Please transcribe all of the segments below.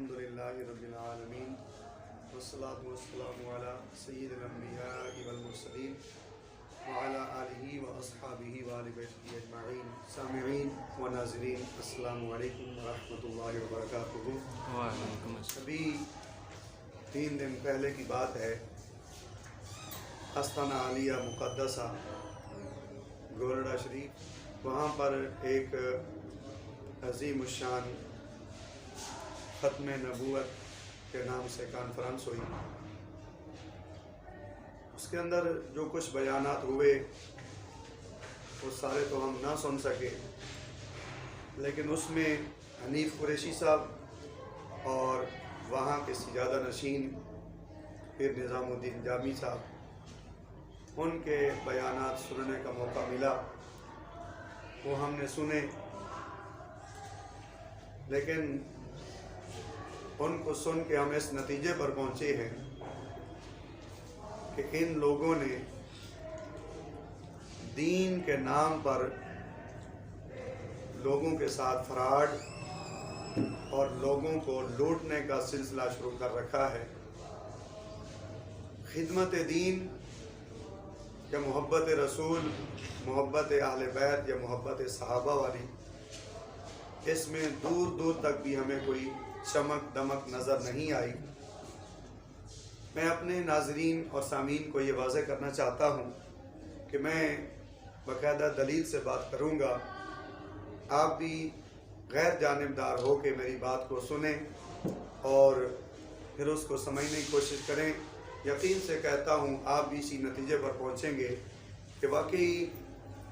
الحمدللہ رب العالمین والصلاة والسلام علی سید الانبیاء والمرسلین وعلی آلہ واصحابہ وآل بیتہ اجمعین. سامعین و ناظرین، السلام علیکم ورحمۃ اللہ وبرکاتہ. وعلیکم السلام. ابھی 3 دن پہلے کی بات ہے، آستانہ عالیہ مقدسہ گورڈا شریف، وہاں پر ایک عظیم الشان ختم نبوت کے نام سے کانفرنس ہوئی. اس کے اندر جو کچھ بیانات ہوئے وہ سارے تو ہم نہ سن سکے، لیکن اس میں حنیف قریشی صاحب اور وہاں کے سجادہ نشین پیر نظام الدین جامی صاحب، ان کے بیانات سننے کا موقع ملا، وہ ہم نے سنے. لیکن ان کو سن کے ہم اس نتیجے پر پہنچے ہیں کہ ان لوگوں نے دین کے نام پر لوگوں کے ساتھ فراڈ اور لوگوں کو لوٹنے کا سلسلہ شروع کر رکھا ہے. خدمت دین یا محبت رسول، محبت اہل بیت یا محبت صحابہ والی، اس میں دور دور تک بھی ہمیں کوئی چمک دمک نظر نہیں آئی. میں اپنے ناظرین اور سامعین کو یہ واضح کرنا چاہتا ہوں کہ میں باقاعدہ دلیل سے بات کروں گا. آپ بھی غیر جانبدار ہو کے میری بات کو سنیں اور پھر اس کو سمجھنے کی کوشش کریں. یقین سے کہتا ہوں آپ بھی اسی نتیجے پر پہنچیں گے کہ واقعی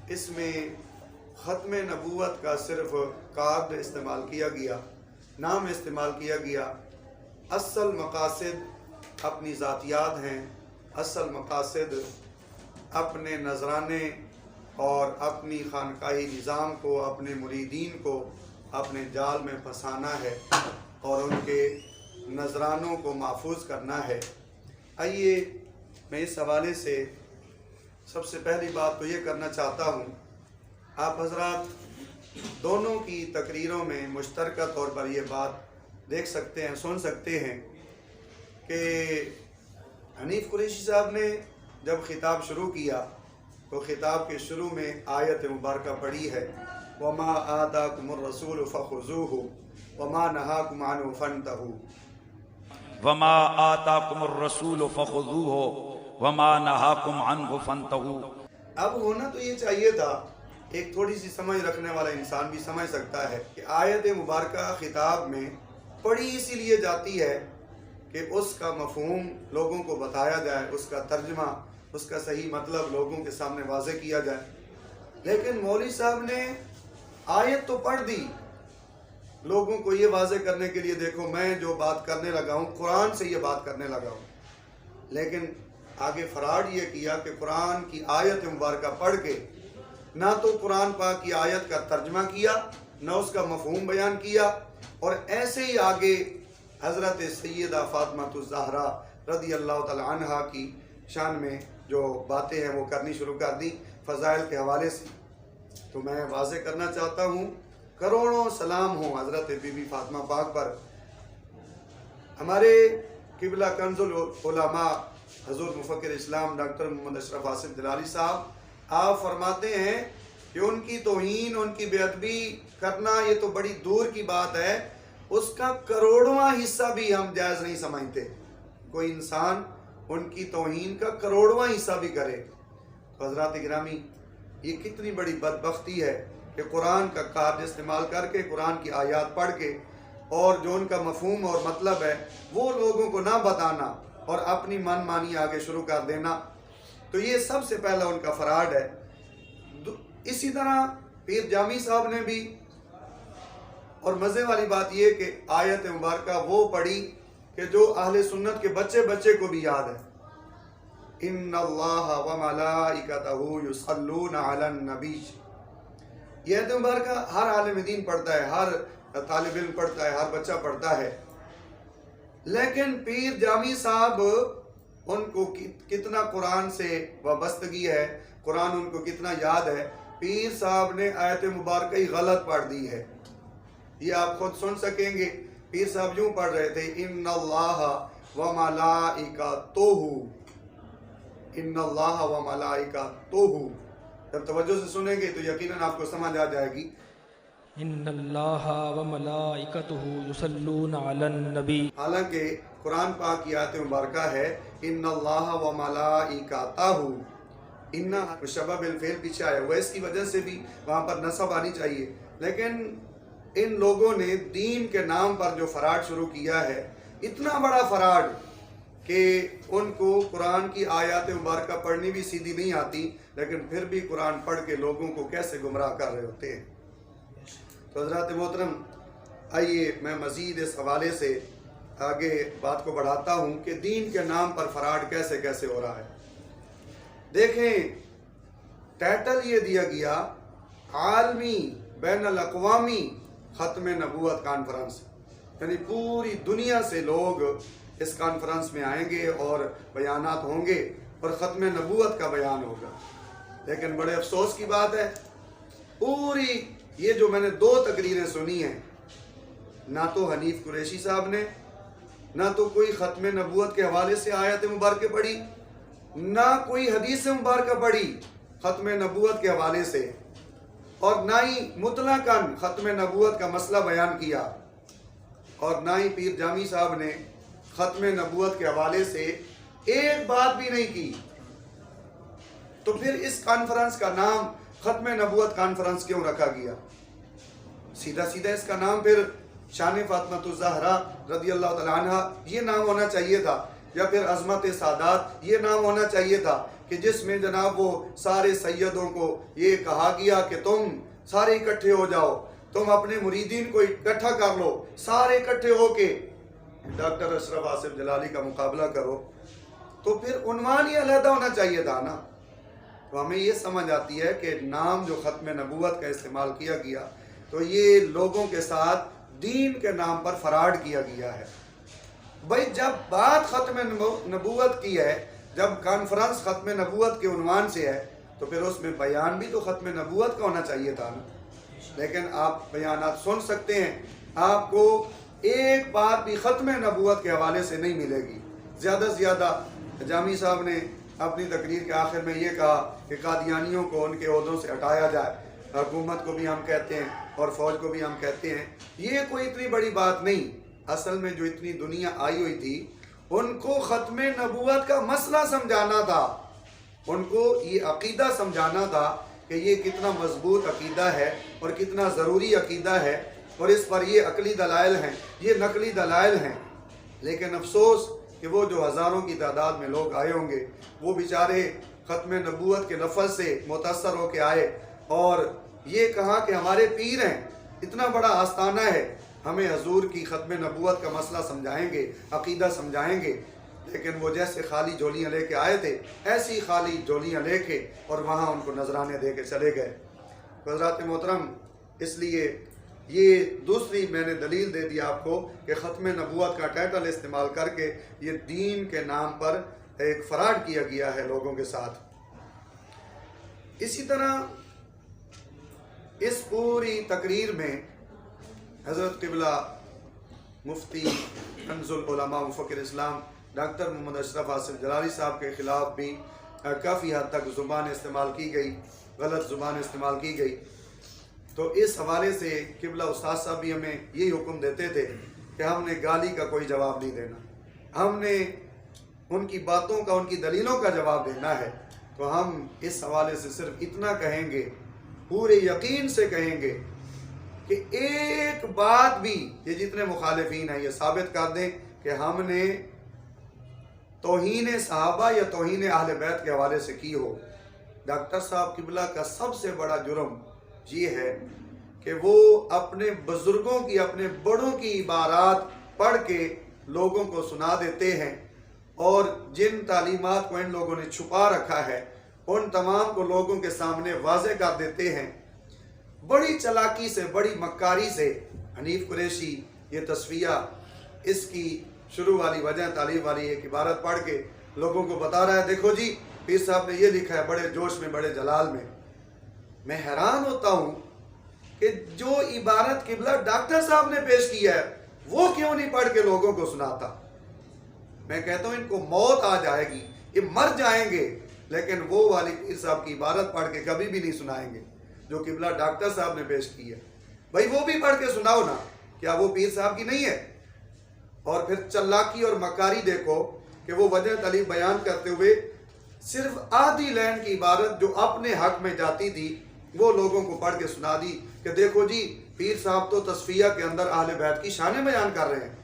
اس میں ختم نبوت کا صرف کارڈ استعمال کیا گیا، نام استعمال کیا گیا. اصل مقاصد اپنی ذاتیات ہیں، اصل مقاصد اپنے نذرانے اور اپنی خانقاہی نظام کو، اپنے مریدین کو اپنے جال میں پھنسانا ہے اور ان کے نذرانوں کو محفوظ کرنا ہے. آئیے میں اس حوالے سے سب سے پہلی بات تو یہ کرنا چاہتا ہوں، آپ حضرات دونوں کی تقریروں میں مشترکہ طور پر یہ بات دیکھ سکتے ہیں، سن سکتے ہیں کہ حنیف قریشی صاحب نے جب خطاب شروع کیا تو خطاب کے شروع میں آیت مبارکہ پڑھی ہے، وَمَا آتَاكُمُ الرَّسُولُ فَخُذُوهُ وَمَا نَهَاكُمْ عَنْهُ فَانْتَهُوا. وما آتاکم الرسول فخذوه وما نہاکم عنہ فانتہوا. اب ہونا تو یہ چاہیے تھا، ایک تھوڑی سی سمجھ رکھنے والا انسان بھی سمجھ سکتا ہے کہ آیت مبارکہ خطاب میں پڑھی اسی لیے جاتی ہے کہ اس کا مفہوم لوگوں کو بتایا جائے، اس کا ترجمہ، اس کا صحیح مطلب لوگوں کے سامنے واضح کیا جائے. لیکن مولوی صاحب نے آیت تو پڑھ دی لوگوں کو یہ واضح کرنے کے لیے، دیکھو میں جو بات کرنے لگا ہوں قرآن سے یہ بات کرنے لگا ہوں. لیکن آگے فراڈ یہ کیا کہ قرآن کی آیت مبارکہ پڑھ کے نہ تو قرآن پاک کی آیت کا ترجمہ کیا، نہ اس کا مفہوم بیان کیا، اور ایسے ہی آگے حضرت سیدہ فاطمہ الزہرا رضی اللہ تعالی عنہا کی شان میں جو باتیں ہیں وہ کرنی شروع کر دی فضائل کے حوالے سے. تو میں واضح کرنا چاہتا ہوں، کروڑوں سلام ہوں حضرت بی بی فاطمہ پاک پر. ہمارے قبلہ کنز العلماء حضور مفکر اسلام ڈاکٹر محمد اشرف آصف جلالی صاحب، آپ فرماتے ہیں کہ ان کی توہین، ان کی بے ادبی کرنا یہ تو بڑی دور کی بات ہے، اس کا کروڑواں حصہ بھی ہم جائز نہیں سمجھتے. کوئی انسان ان کی توہین کا کروڑواں حصہ بھی کرے. تو حضرات گرامی، یہ کتنی بڑی بدبختی ہے کہ قرآن کا کارڈ استعمال کر کے، قرآن کی آیات پڑھ کے، اور جو ان کا مفہوم اور مطلب ہے وہ لوگوں کو نہ بتانا اور اپنی من مانی آگے شروع کر دینا. تو یہ سب سے پہلا ان کا فراڈ ہے. اسی طرح پیر جامی صاحب نے بھی، اور مزے والی بات یہ کہ آیت مبارکہ وہ پڑھی کہ جو اہل سنت کے بچے بچے کو بھی یاد ہے، ان اللہ وملائکتہ یصلون علی النبی. یہ آیت مبارکہ ہر عالم دین پڑھتا ہے، ہر طالب علم پڑھتا ہے، ہر بچہ پڑھتا ہے. لیکن پیر جامی صاحب، ان کو کتنا قرآن سے وابستگی ہے، قرآن ان کو کتنا یاد ہے. پیر صاحب نے آیت مبارکہ ہی غلط پڑھ دی ہے. یہ آپ خود سن سکیں گے. پیر صاحب یوں پڑھ رہے تھے ان اللہ و ملائکتہ، ان اللہ و ملائکتہ. جب توجہ سے سنیں گے تو یقیناً آپ کو سمجھ آ جائے گی. ان اللہ و ملائکتہ یصلون علی النبی. حالانکہ قرآن پاک کی آیت مبارکہ ہے ان اللہ و ملائکتہ، ان مشبہ بالفعل پیچھے آیا ہوا، اس کی وجہ سے بھی وہاں پر نصب آنی چاہیے. لیکن ان لوگوں نے دین کے نام پر جو فراڈ شروع کیا ہے، اتنا بڑا فراڈ کہ ان کو قرآن کی آیات مبارکہ پڑھنی بھی سیدھی نہیں آتی، لیکن پھر بھی قرآن پڑھ کے لوگوں کو کیسے گمراہ کر رہے ہوتے ہیں. تو حضرات محترم، آئیے میں مزید اس حوالے سے آگے بات کو بڑھاتا ہوں کہ دین کے نام پر فراڈ کیسے کیسے ہو رہا ہے. دیکھیں، ٹائٹل یہ دیا گیا عالمی بین الاقوامی ختم نبوت کانفرنس، یعنی پوری دنیا سے لوگ اس کانفرنس میں آئیں گے اور بیانات ہوں گے اور ختم نبوت کا بیان ہوگا. لیکن بڑے افسوس کی بات ہے، پوری یہ جو میں نے 2 تقریریں سنی ہیں، نہ تو حنیف قریشی صاحب نے نہ تو کوئی ختم نبوت کے حوالے سے آیت مبارکہ پڑھی، نہ کوئی حدیث مبارکہ پڑھی ختم نبوت کے حوالے سے، اور نہ ہی مطلقاً ختم نبوت کا مسئلہ بیان کیا، اور نہ ہی پیر جامی صاحب نے ختم نبوت کے حوالے سے ایک بات بھی نہیں کی. تو پھر اس کانفرنس کا نام ختم نبوت کانفرنس کیوں رکھا گیا؟ سیدھا سیدھا اس کا نام پھر شان فاطمۃ الزہرا رضی اللہ تعالیٰ عنہ یہ نام ہونا چاہیے تھا، یا پھر عظمت سادات یہ نام ہونا چاہیے تھا، کہ جس میں جناب وہ سارے سیدوں کو یہ کہا گیا کہ تم سارے اکٹھے ہو جاؤ، تم اپنے مریدین کو اکٹھا کر لو، سارے اکٹھے ہو کے ڈاکٹر اشرف آصف جلالی کا مقابلہ کرو. تو پھر عنوان ہی علیحدہ ہونا چاہیے تھا نا. تو ہمیں یہ سمجھ آتی ہے کہ نام جو ختم نبوت کا استعمال کیا گیا تو یہ لوگوں کے ساتھ دین کے نام پر فراڈ کیا گیا ہے. بھائی جب بات ختم نبوت کی ہے، جب کانفرنس ختم نبوت کے عنوان سے ہے، تو پھر اس میں بیان بھی تو ختم نبوت کا ہونا چاہیے تھا نا. لیکن آپ بیانات سن سکتے ہیں، آپ کو ایک بات بھی ختم نبوت کے حوالے سے نہیں ملے گی. زیادہ سے زیادہ جامی صاحب نے اپنی تقریر کے آخر میں یہ کہا کہ قادیانیوں کو ان کے عہدوں سے ہٹایا جائے، حکومت کو بھی ہم کہتے ہیں اور فوج کو بھی ہم کہتے ہیں. یہ کوئی اتنی بڑی بات نہیں. اصل میں جو اتنی دنیا آئی ہوئی تھی ان کو ختم نبوت کا مسئلہ سمجھانا تھا، ان کو یہ عقیدہ سمجھانا تھا کہ یہ کتنا مضبوط عقیدہ ہے اور کتنا ضروری عقیدہ ہے، اور اس پر یہ عقلی دلائل ہیں، یہ نقلی دلائل ہیں. لیکن افسوس کہ وہ جو ہزاروں کی تعداد میں لوگ آئے ہوں گے، وہ بیچارے ختم نبوت کے لفظ سے متاثر ہو کے آئے اور یہ کہا کہ ہمارے پیر ہیں، اتنا بڑا آستانہ ہے، ہمیں حضور کی ختم نبوت کا مسئلہ سمجھائیں گے، عقیدہ سمجھائیں گے. لیکن وہ جیسے خالی جولیاں لے کے آئے تھے، ایسی خالی جولیاں لے کے اور وہاں ان کو نذرانے دے کے چلے گئے. حضرات محترم، اس لیے یہ دوسری میں نے دلیل دے دی آپ کو کہ ختم نبوت کا ٹائٹل استعمال کر کے یہ دین کے نام پر ایک فراڈ کیا گیا ہے لوگوں کے ساتھ. اسی طرح اس پوری تقریر میں حضرت قبلہ مفتی کنز العلماء مفکر اسلام ڈاکٹر محمد اشرف آصف جلالی صاحب کے خلاف بھی کافی حد تک زبان استعمال کی گئی، غلط زبان استعمال کی گئی. تو اس حوالے سے قبلہ استاد صاحب بھی ہمیں یہی حکم دیتے تھے کہ ہم نے گالی کا کوئی جواب نہیں دینا، ہم نے ان کی باتوں کا، ان کی دلیلوں کا جواب دینا ہے. تو ہم اس حوالے سے صرف اتنا کہیں گے، پورے یقین سے کہیں گے کہ ایک بات بھی یہ جتنے مخالفین ہیں یہ ثابت کر دیں کہ ہم نے توہین صحابہ یا توہین اہل بیت کے حوالے سے کی ہو. ڈاکٹر صاحب قبلہ کا سب سے بڑا جرم یہ ہے کہ وہ اپنے بزرگوں کی، اپنے بڑوں کی عبارات پڑھ کے لوگوں کو سنا دیتے ہیں، اور جن تعلیمات کو ان لوگوں نے چھپا رکھا ہے ان تمام کو لوگوں کے سامنے واضح کر دیتے ہیں. بڑی چلاکی سے، بڑی مکاری سے حنیف قریشی یہ تصفیہ، اس کی شروع والی وجہ تعلیم والی ایک عبارت پڑھ کے لوگوں کو بتا رہا ہے، دیکھو جی پیر صاحب نے یہ لکھا ہے بڑے جوش میں، بڑے جلال میں. میں حیران ہوتا ہوں کہ جو عبارت قبلہ ڈاکٹر صاحب نے پیش کی ہے وہ کیوں نہیں پڑھ کے لوگوں کو سناتا؟ میں کہتا ہوں ان کو موت آ جائے گی، یہ مر جائیں گے، لیکن وہ والی پیر صاحب کی عبارت پڑھ کے کبھی بھی نہیں سنائیں گے جو قبلہ ڈاکٹر صاحب نے پیش کی ہے۔ بھائی وہ بھی پڑھ کے سناؤ نا، کیا وہ پیر صاحب کی نہیں ہے؟ اور پھر چلاکی اور مکاری دیکھو کہ وہ وجہ طلیب بیان کرتے ہوئے صرف آدھی لائن کی عبارت جو اپنے حق میں جاتی تھی وہ لوگوں کو پڑھ کے سنا دی کہ دیکھو جی پیر صاحب تو تصفیہ کے اندر اہل بیت کی شانیں بیان کر رہے ہیں۔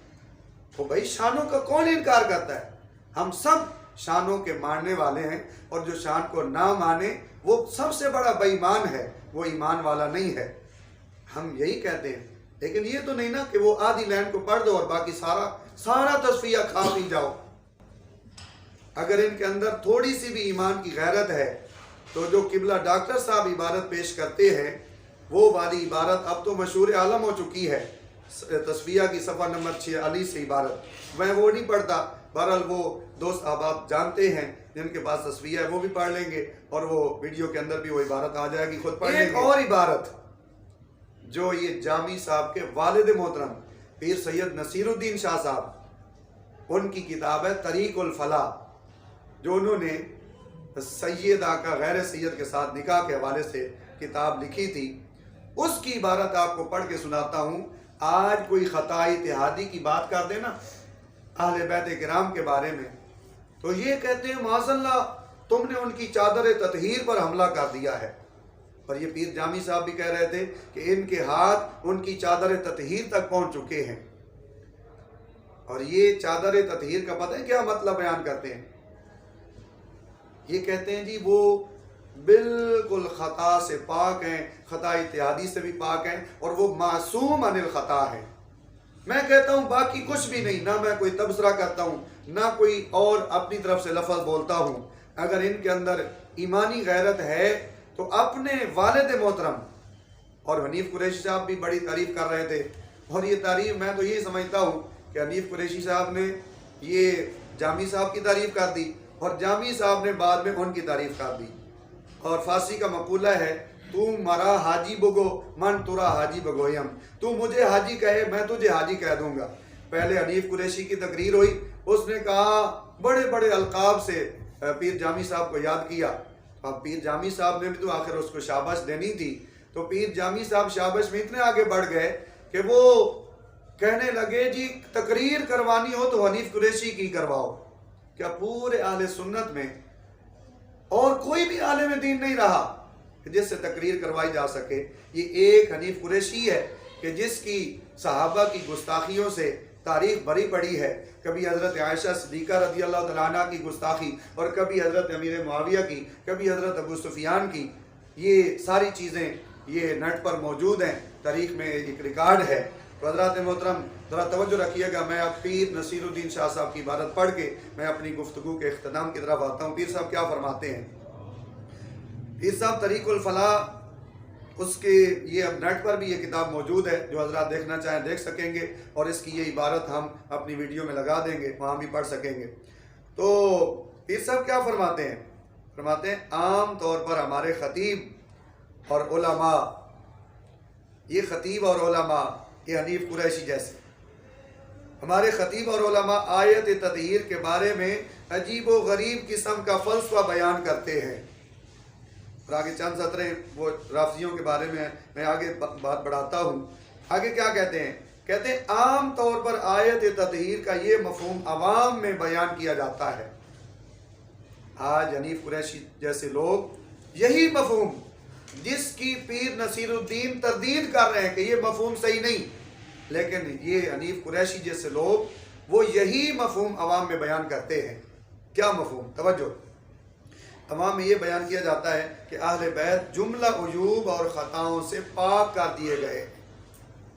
تو بھائی شانوں کا کون انکار کرتا ہے؟ ہم سب شانوں کے ماننے والے ہیں، اور جو شان کو نہ مانے وہ سب سے بڑا بے ایمان ہے، وہ ایمان والا نہیں ہے، ہم یہی کہتے ہیں۔ لیکن یہ تو نہیں نا کہ وہ آدھی لائن کو پڑھ دو اور باقی سارا تصفیہ کھا پی جاؤ۔ اگر ان کے اندر تھوڑی سی بھی ایمان کی غیرت ہے تو جو قبلہ ڈاکٹر صاحب عبارت پیش کرتے ہیں وہ والی عبارت اب تو مشہور عالم ہو چکی ہے، تصفیہ کی صفحہ نمبر 46 سے عبارت، میں وہ نہیں پڑھتا، بہرحال وہ دوست احباب جانتے ہیں جن کے پاس تصفیہ ہے وہ بھی پڑھ لیں گے، اور وہ ویڈیو کے اندر بھی وہ عبارت آ جائے گی، خود پڑھ لیں گے۔ ایک اور عبارت جو یہ جامی صاحب کے والد محترم پیر سید نصیر الدین شاہ صاحب، ان کی کتاب ہے طریق الفلاح، جو انہوں نے سیدہ کا غیر سید کے ساتھ نکاح کے حوالے سے کتاب لکھی تھی، اس کی عبارت آپ کو پڑھ کے سناتا ہوں۔ آج کوئی خطا اتحادی کی بات کر دے نا اہل بیت کرام کے بارے میں تو یہ کہتے ہیں معاذ اللہ تم نے ان کی چادر تطہیر پر حملہ کر دیا ہے، اور یہ پیر جامی صاحب بھی کہہ رہے تھے کہ ان کے ہاتھ ان کی چادر تطہیر تک پہنچ چکے ہیں، اور یہ چادر تطہیر کا پتہ ہے کیا مطلب بیان کرتے ہیں؟ یہ کہتے ہیں جی وہ بالکل خطا سے پاک ہیں، خطا اتحادی سے بھی پاک ہیں، اور وہ معصوم عن الخطا ہیں۔ میں کہتا ہوں باقی کچھ بھی نہیں، نہ میں کوئی تبصرہ کرتا ہوں نہ کوئی اور اپنی طرف سے لفظ بولتا ہوں۔ اگر ان کے اندر ایمانی غیرت ہے تو اپنے والد محترم، اور حنیف قریشی صاحب بھی بڑی تعریف کر رہے تھے، اور یہ تعریف میں تو یہی سمجھتا ہوں کہ حنیف قریشی صاحب نے یہ جامی صاحب کی تعریف کر دی اور جامی صاحب نے بعد میں ان کی تعریف کر دی۔ اور فارسی کا مقولہ ہے تو مرا حاجی بگو من ترا حاجی بگویم، تو مجھے حاجی کہے میں تجھے حاجی کہہ دوں گا۔ پہلے حنیف قریشی کی تقریر ہوئی، اس نے کہا بڑے بڑے القاب سے پیر جامی صاحب کو یاد کیا، اب پیر جامی صاحب نے بھی تو آخر اس کو شاباش دینی تھی، تو پیر جامی صاحب شاباش میں اتنے آگے بڑھ گئے کہ وہ کہنے لگے جی تقریر کروانی ہو تو حنیف قریشی کی کرواؤ۔ کیا پورے اہل سنت میں اور کوئی بھی عالم دین نہیں رہا کہ جس سے تقریر کروائی جا سکے؟ یہ ایک حنیف قریشی ہے کہ جس کی صحابہ کی گستاخیوں سے تاریخ بھری پڑی ہے، کبھی حضرت عائشہ صدیقہ رضی اللہ تعالیٰ عنہ کی گستاخی، اور کبھی حضرت امیر معاویہ کی، کبھی حضرت ابو سفیان کی، یہ ساری چیزیں یہ نیٹ پر موجود ہیں، تاریخ میں ایک ریکارڈ ہے۔ تو حضرات محترم ذرا توجہ رکھیے گا، میں اب پیر نصیر الدین شاہ صاحب کی عبارت پڑھ کے میں اپنی گفتگو کے اختتام کی طرف آتا ہوں۔ پیر صاحب کیا فرماتے ہیں؟ پیر صاحب طریق الفلاح، اس کے یہ اب نیٹ پر بھی یہ کتاب موجود ہے، جو حضرات دیکھنا چاہیں دیکھ سکیں گے، اور اس کی یہ عبارت ہم اپنی ویڈیو میں لگا دیں گے، وہاں بھی پڑھ سکیں گے۔ تو پیر صاحب کیا فرماتے ہیں؟ فرماتے ہیں عام طور پر ہمارے خطیب اور علماء، یہ خطیب اور علماء یہ حنیف قریشی جیسے ہمارے خطیب اور علماء آیت تطہیر کے بارے میں عجیب و غریب قسم کا فلسفہ بیان کرتے ہیں، اور آگے چند سطریں وہ رافضیوں کے بارے میں آگے بات بڑھاتا ہوں۔ آگے کیا کہتے ہیں؟ کہتے ہیں عام طور پر آیت تطہیر کا یہ مفہوم عوام میں بیان کیا جاتا ہے۔ آج حنیف قریشی جیسے لوگ یہی مفہوم جس کی پیر نصیر الدین تردید کر رہے ہیں کہ یہ مفہوم صحیح نہیں، لیکن یہ حنیف قریشی جیسے لوگ وہ یہی مفہوم عوام میں بیان کرتے ہیں۔ کیا مفہوم؟ توجہ، عوام میں یہ بیان کیا جاتا ہے کہ اہل بیت جملہ عیوب اور خطاؤں سے پاک کر دیے گئے،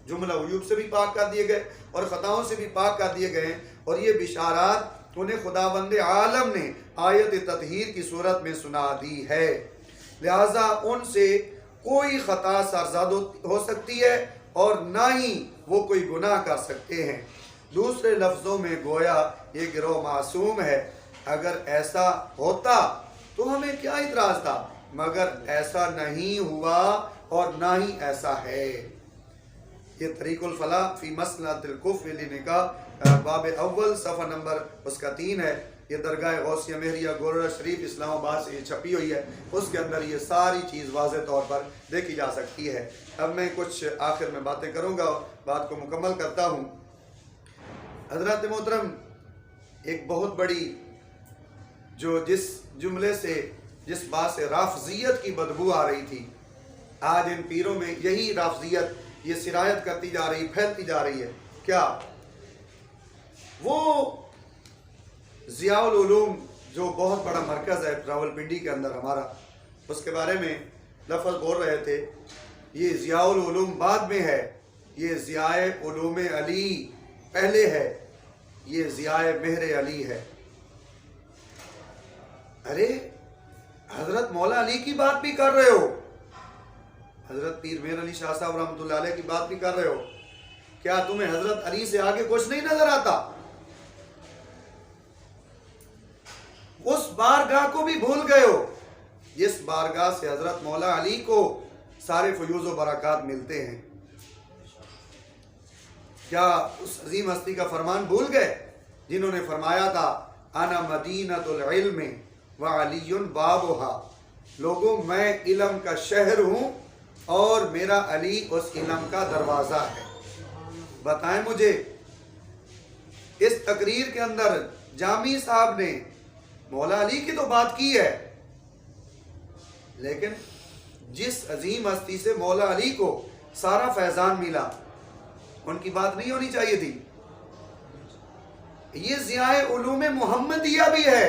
جملہ عیوب سے بھی پاک کر دیے گئے اور خطاؤں سے بھی پاک کر دیے گئے، اور یہ بشارات انہیں خداوند عالم نے آیت تطہیر کی صورت میں سنا دی ہے، لہذا ان سے کوئی خطا سرزد ہو سکتی ہے اور نہ ہی وہ کوئی گناہ کر سکتے ہیں۔ دوسرے لفظوں میں گویا یہ گروہ معصوم ہے۔ اگر ایسا ہوتا تو ہمیں کیا اعتراض تھا، مگر ایسا نہیں ہوا اور نہ ہی ایسا ہے۔ یہ طریق الفلاح فی مسئلۃ الکفر لکھنے کا باب اول صفحہ نمبر اس کا 3 ہے. یہ درگاہ غوثیہ مہریہ گورڑا شریف اسلام آباد سے یہ چھپی ہوئی ہے. اس کے اندر یہ ساری چیز واضح طور پر دیکھی جا سکتی ہے. اب میں کچھ آخر میں باتیں کروں گا، بات کو مکمل کرتا ہوں. حضرات محترم، ایک بہت بڑی جس جملے سے، جس بات سے رافضیت کی بدبو آ رہی تھی، آج ان پیروں میں یہی رافضیت یہ سرایت کرتی جا رہی، پھیلتی جا رہی ہے. کیا وہ ضیاء العلوم جو بہت بڑا مرکز ہے راولپنڈی کے اندر ہمارا، اس کے بارے میں لفظ بول رہے تھے. یہ ضیاء العلوم بعد میں ہے، یہ ضیاء علوم علی پہلے ہے، یہ ضیاء مہر علی ہے. ارے حضرت مولا علی کی بات بھی کر رہے ہو، حضرت پیر مہر علی شاہ صاحب رحمۃ اللہ علیہ کی بات بھی کر رہے ہو. کیا تمہیں حضرت علی سے آگے کچھ نہیں نظر آتا؟ اس بارگاہ کو بھی بھول گئے ہو جس بارگاہ سے حضرت مولا علی کو سارے فیوز و برکات ملتے ہیں. کیا اس عظیم ہستی کا فرمان بھول گئے جنہوں نے فرمایا تھا انا مدینۃ العلم وعلی بابھا، لوگوں میں علم کا شہر ہوں اور میرا علی اس علم کا دروازہ ہے. بتائیں مجھے، اس تقریر کے اندر جامی صاحب نے مولا علی کی تو بات کی ہے، لیکن جس عظیم ہستی سے مولا علی کو سارا فیضان ملا ان کی بات نہیں ہونی چاہیے تھی. یہ ضیاء علوم محمدیہ بھی ہے،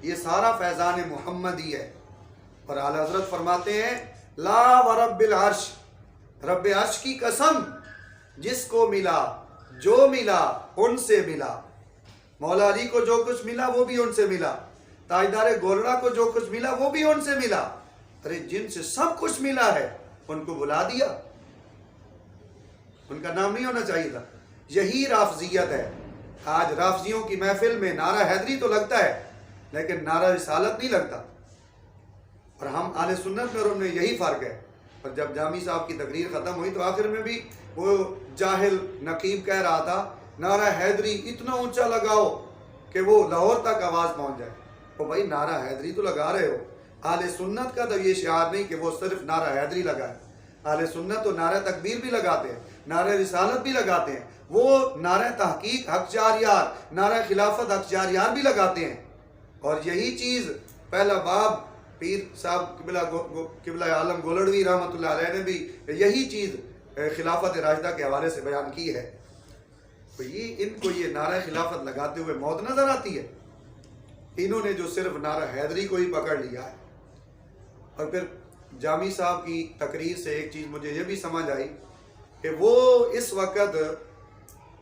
یہ سارا فیضان محمدی ہے. اور اعلی حضرت فرماتے ہیں لا ورب العرش، رب عرش کی قسم، جس کو ملا جو ملا ان سے ملا. مولا علی کو جو کچھ ملا وہ بھی ان سے ملا، تاجدار گولڑا کو جو کچھ ملا وہ بھی ان سے ملا. ارے جن سے سب کچھ ملا ہے ان کو بلا دیا، ان کا نام نہیں ہونا چاہیے تھا. یہی رافضیت ہے. آج رافضیوں کی محفل میں نعرہ حیدری تو لگتا ہے لیکن نعرہ رسالت نہیں لگتا. اور ہم اہل سنت میں اور ان میں یہی فرق ہے. اور جب جامی صاحب کی تقریر ختم ہوئی تو آخر میں بھی وہ جاہل نقیب کہہ رہا تھا نعرہ حیدری اتنا اونچا لگاؤ کہ وہ لاہور تک آواز پہنچ جائے. تو بھائی نعرہ حیدری تو لگا رہے ہو، اہل سنت کا تو یہ شعار نہیں کہ وہ صرف نعرہ حیدری لگائے. اہل سنت تو نعرہ تکبیر بھی لگاتے ہیں، نعرہ رسالت بھی لگاتے ہیں، وہ نعرہ تحقیق حق جاریار، نعرہ خلافت حق جاریار بھی لگاتے ہیں. اور یہی چیز پہلا باب پیر صاحب قبلہ عالم گولڑوی رحمۃ اللہ علیہ نے بھی یہی چیز خلافت راشدہ کے حوالے سے بیان کی ہے. تو ان کو یہ نعرہ خلافت لگاتے ہوئے موت نظر آتی ہے. انہوں نے جو صرف نعرہ حیدری کو ہی پکڑ لیا ہے. اور پھر جامی صاحب کی تقریر سے ایک چیز مجھے یہ بھی سمجھ آئی کہ وہ اس وقت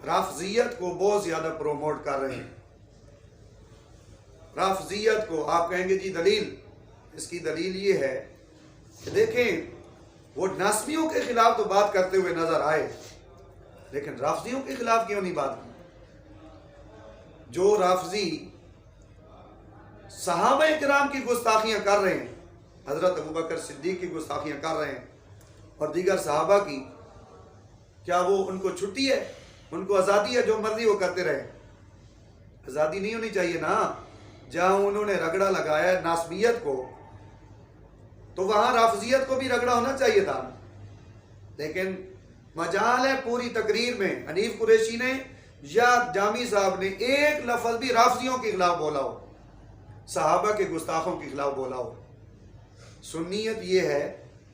رافضیت کو بہت زیادہ پروموٹ کر رہے ہیں. رافضیت کو آپ کہیں گے جی دلیل، اس کی دلیل یہ ہے کہ دیکھیں وہ ناسبیوں کے خلاف تو بات کرتے ہوئے نظر آئے لیکن رافضیوں کے خلاف کیوں نہیں بات کی؟ جو رافضی صحابہ کرام کی گستاخیاں کر رہے ہیں، حضرت ابوبکر صدیق کی گستاخیاں کر رہے ہیں اور دیگر صحابہ کی، کیا وہ ان کو چھٹی ہے؟ ان کو آزادی ہے جو مرضی وہ کرتے رہے؟ آزادی نہیں ہونی چاہیے نا. جہاں انہوں نے رگڑا لگایا ہے ناسبیت کو تو وہاں رافضیت کو بھی رگڑا ہونا چاہیے تھا. لیکن مجال ہے پوری تقریر میں حنیف قریشی نے یا جامی صاحب نے ایک لفظ بھی رافضیوں کے خلاف بولا ہو، صحابہ کے گستاخوں کے خلاف بولا ہو. سنیت یہ ہے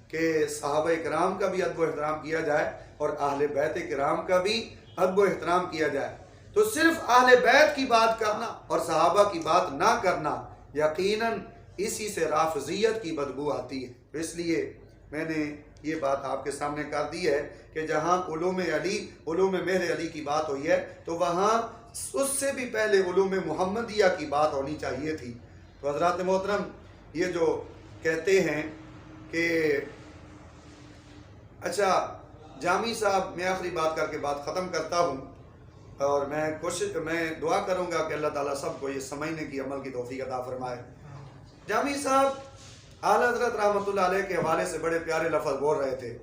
کہ صحابہ کرام کا بھی ادب و احترام کیا جائے اور اہل بیت کرام کا بھی ادب و احترام کیا جائے. تو صرف اہل بیت کی بات کرنا اور صحابہ کی بات نہ کرنا، یقیناً اسی سے رافضیت کی بدبو آتی ہے. اس لیے میں نے یہ بات آپ کے سامنے کر دی ہے کہ جہاں علوم علی، علوم مہر علی کی بات ہوئی ہے تو وہاں اس سے بھی پہلے علوم محمدیہ کی بات ہونی چاہیے تھی. تو حضرات محترم، یہ جو کہتے ہیں کہ اچھا جامی صاحب، میں آخری بات کر کے بات ختم کرتا ہوں اور میں دعا کروں گا کہ اللہ تعالیٰ سب کو یہ سمجھنے کی عمل کی توفیق عطا فرمائے. جامی صاحب اعلیٰ حضرت رحمۃ اللہ علیہ کے حوالے سے بڑے پیارے لفظ بول رہے تھے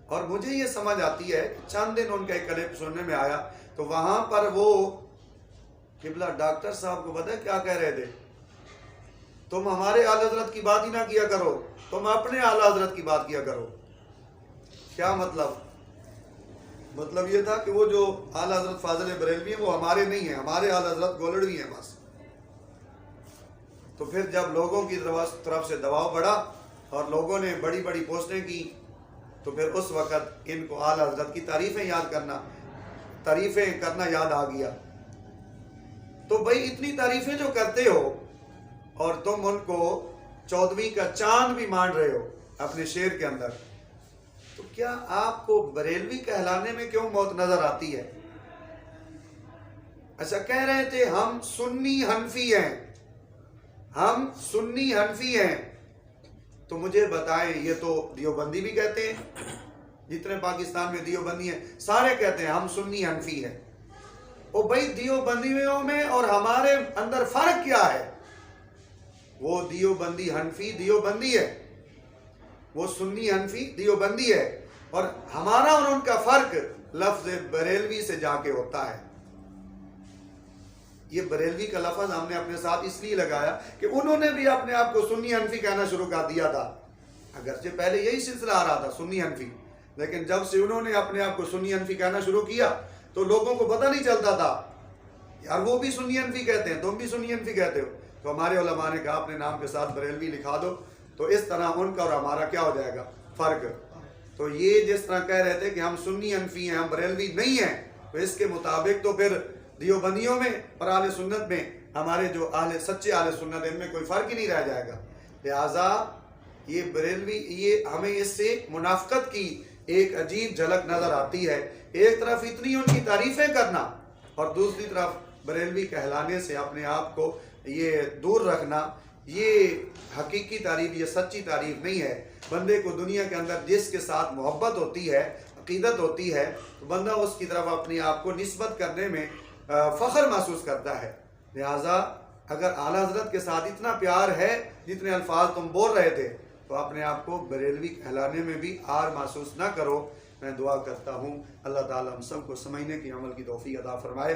اور مجھے یہ سمجھ آتی ہے کہ چند دن ان کا ایک کلپ سننے میں آیا تو وہاں پر وہ قبلہ ڈاکٹر صاحب کو پتہ ہے کیا کہہ رہے تھے؟ تم ہمارے اعلی حضرت کی بات ہی نہ کیا کرو، تم اپنے اعلی حضرت کی بات کیا کرو۔ کیا مطلب؟ مطلب یہ تھا کہ وہ جو اعلی حضرت فاضل بریلوی ہیں وہ ہمارے نہیں ہیں، ہمارے اعلی حضرت گولڑوی ہیں بس۔ تو پھر جب لوگوں کی طرف سے دباؤ بڑھا اور لوگوں نے بڑی بڑی پوسٹیں کی تو پھر اس وقت ان کو اعلی حضرت کی تعریفیں کرنا یاد آ گیا۔ تو بھائی اتنی تعریفیں جو کرتے ہو اور تم ان کو 14ویں کا چاند بھی مان رہے ہو اپنے شعر کے اندر، تو کیا آپ کو بریلوی کہلانے میں کیوں موت نظر آتی ہے؟ اچھا کہہ رہے تھے ہم سنی حنفی ہیں، ہم سنی حنفی ہیں، تو مجھے بتائیں یہ تو دیوبندی بھی کہتے ہیں، جتنے پاکستان میں دیوبندی ہیں سارے کہتے ہیں ہم سنی حنفی ہیں۔ او بھائی دیوبندیوں میں اور ہمارے اندر فرق کیا ہے؟ وہ دیوبندی حنفی دیوبندی ہے، وہ سنی حنفی دیوبندی ہے، اور ہمارا اور ان کا فرق لفظ بریلوی سے جا کے ہوتا ہے۔ یہ بریلوی کا لفظ ہم نے اپنے ساتھ اس لیے لگایا کہ انہوں نے بھی اپنے آپ کو سنی حنفی کہنا شروع کر دیا تھا، اگرچہ پہلے یہی سلسلہ آ رہا تھا سنی حنفی، لیکن جب سے انہوں نے اپنے آپ کو سنی حنفی کہنا شروع کیا تو لوگوں کو پتہ نہیں چلتا تھا یار وہ بھی سنی حنفی کہتے ہیں، تم بھی سنی حنفی کہتے ہو۔ تو ہمارے علماء نے کہا اپنے نام کے ساتھ بریلوی لکھا دو، تو اس طرح ان کا اور ہمارا کیا ہو جائے گا؟ فرق۔ تو یہ جس طرح کہہ رہے تھے کہ ہم سنی حنفی ہیں ہم بریلوی نہیں ہیں، تو اس کے مطابق تو پھر دیوبندیوں میں اور اہل سنت میں ہمارے جو سچے اہل سنت ان میں کوئی فرق ہی نہیں رہ جائے گا۔ لہٰذا یہ بریلوی یہ ہمیں اس سے منافقت کی ایک عجیب جھلک نظر آتی ہے، ایک طرف اتنی ان کی تعریفیں کرنا اور دوسری طرف بریلوی کہلانے سے اپنے آپ کو یہ دور رکھنا، یہ حقیقی تعریف یہ سچی تعریف نہیں ہے۔ بندے کو دنیا کے اندر جس کے ساتھ محبت ہوتی ہے عقیدت ہوتی ہے تو بندہ اس کی طرف اپنے آپ کو نسبت کرنے میں فخر محسوس کرتا ہے۔ لہٰذا اگر اعلیٰ حضرت کے ساتھ اتنا پیار ہے جتنے الفاظ تم بول رہے تھے تو اپنے آپ کو بریلوی کہلانے میں بھی عار محسوس نہ کرو۔ میں دعا کرتا ہوں اللہ تعالیٰ ہم سب کو سمجھنے کی عمل کی توفیق عطا فرمائے۔